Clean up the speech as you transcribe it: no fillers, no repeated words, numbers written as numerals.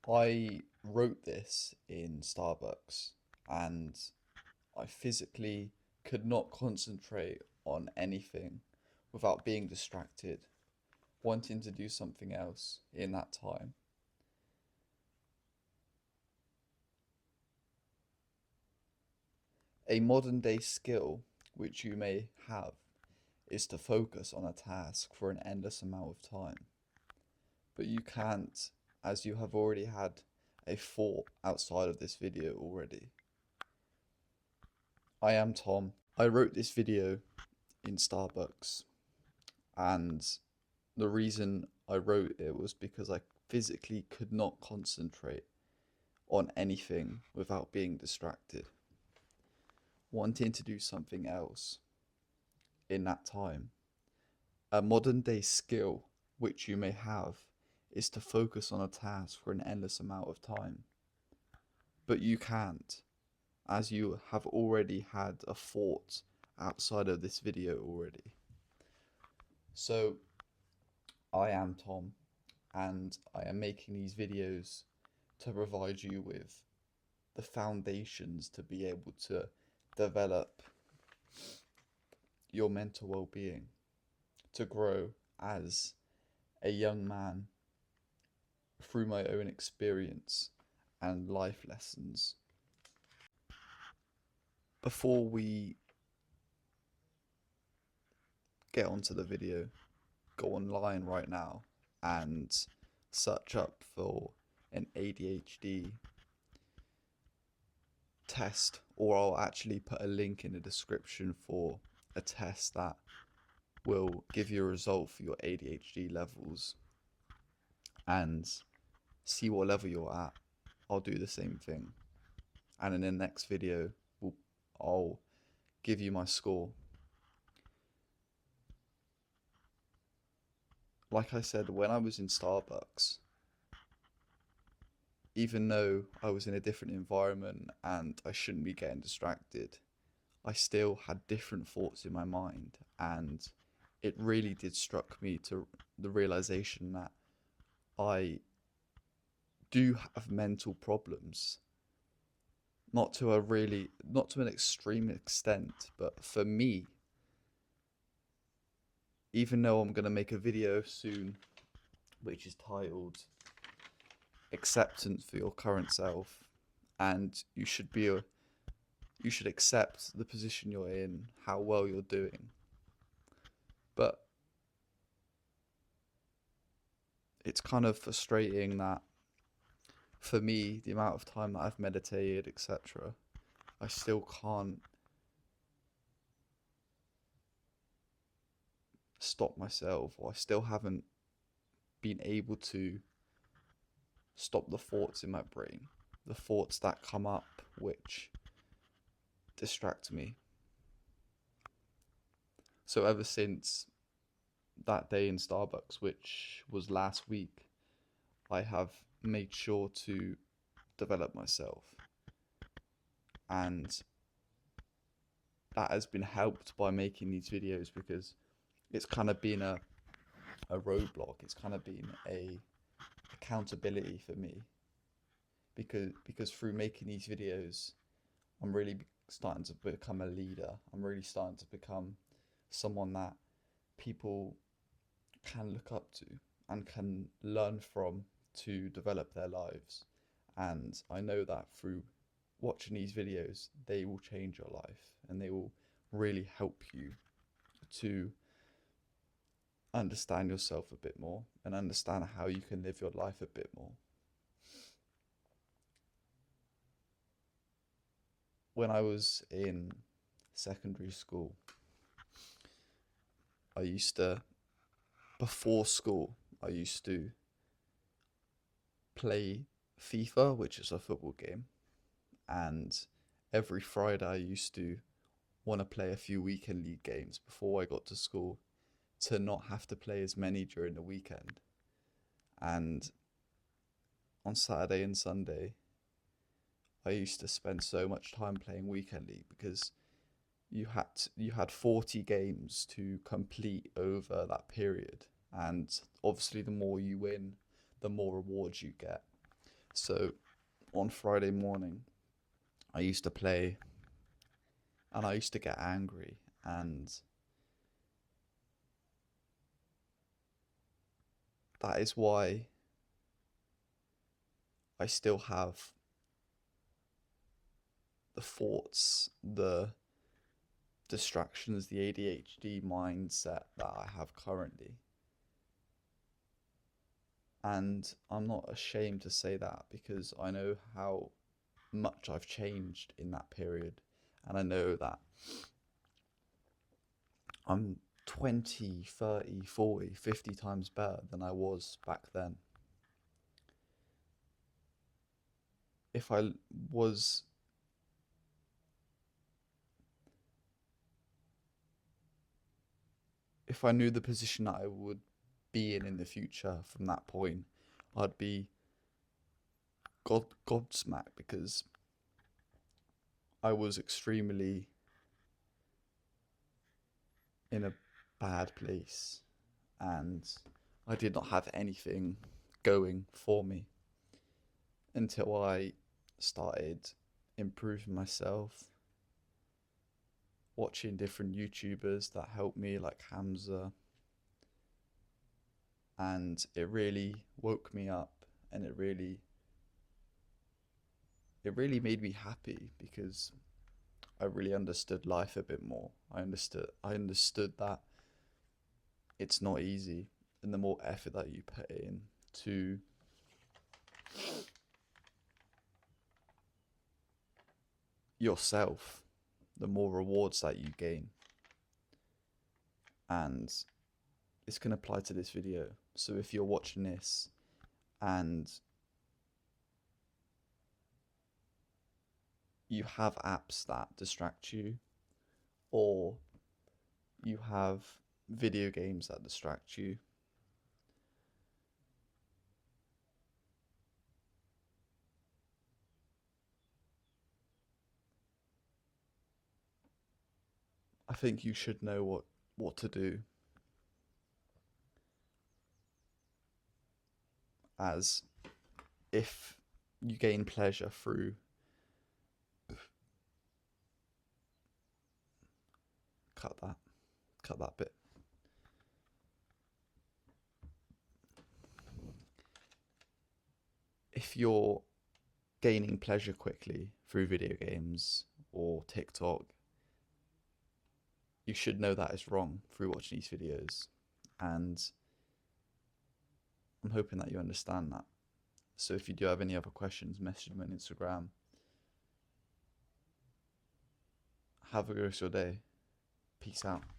I wrote this in Starbucks and I physically could not concentrate on anything without being distracted, wanting to do something else in that time. A modern day skill which you may have is to focus on a task for an endless amount of time. But you can't, as you have already had a thought outside of this video already. I am Tom. I wrote this video in Starbucks, and the reason I wrote it was because I physically could not concentrate on anything without being distracted, wanting to do something else in that time. A modern day skill which you may have is to focus on a task for an endless amount of time. But you can't, as you have already had a thought outside of this video already. So, I am Tom, and I am making these videos to provide you with the foundations to be able to develop your mental well-being, to grow as a young man through my own experience and life lessons. Before we get onto the video, go online right now and search up for an ADHD test, or I'll actually put a link in the description for a test that will give you a result for your ADHD levels and see what level you're at. I'll do the same thing, and in the next video I'll give you my score. Like I said, when I was in Starbucks, even though I was in a different environment and I shouldn't be getting distracted, I still had different thoughts in my mind, and it really did struck me to the realization that I do have mental problems. Not to an extreme extent, but for me, even though I'm going to make a video soon which is titled Acceptance for Your Current Self, and you should accept the position you're in, how well you're doing. But it's kind of frustrating that for me, the amount of time that I've meditated, etc., I still can't stop myself, or I still haven't been able to stop the thoughts in my brain, the thoughts that come up which distract me. So ever since that day in Starbucks, which was last week, I have made sure to develop myself, and that has been helped by making these videos, because it's kind of been a roadblock. It's kind of been a accountability for me, because through making these videos, I'm really starting to become a leader. I'm really starting to become someone that people can look up to and can learn from to develop their lives. And I know that through watching these videos, they will change your life and they will really help you to understand yourself a bit more and understand how you can live your life a bit more. When I was in secondary school, I used to, before school, I used to play FIFA, which is a football game, and every Friday I used to want to play a few weekend league games before I got to school to not have to play as many during the weekend. And on Saturday and Sunday, I used to spend so much time playing weekend league, because you had 40 games to complete over that period, and obviously the more you win, the more rewards you get. So on Friday morning, I used to play and I used to get angry. And that is why I still have the thoughts, the distractions, the ADHD mindset that I have currently. And I'm not ashamed to say that because I know how much I've changed in that period. And I know that I'm 20, 30, 40, 50 times better than I was back then. If I was if I knew the position that I would be in the future from that point, I'd be gobsmacked because I was extremely in a bad place and I did not have anything going for me until I started improving myself, watching different YouTubers that helped me, like Hamza, and it really woke me up, and it really made me happy because I really understood life a bit more. I understood that it's not easy, and the more effort that you put in to yourself, the more rewards that you gain. And this can apply to this video. So if you're watching this and you have apps that distract you, or you have video games that distract you, I think you should know what to do, as if you gain pleasure through cut that cut that bit. If you're gaining pleasure quickly through video games or TikTok, you should know that is wrong through watching these videos. And I'm hoping that you understand that. So if you do have any other questions, message me on Instagram. Have a good rest of your day. Peace out.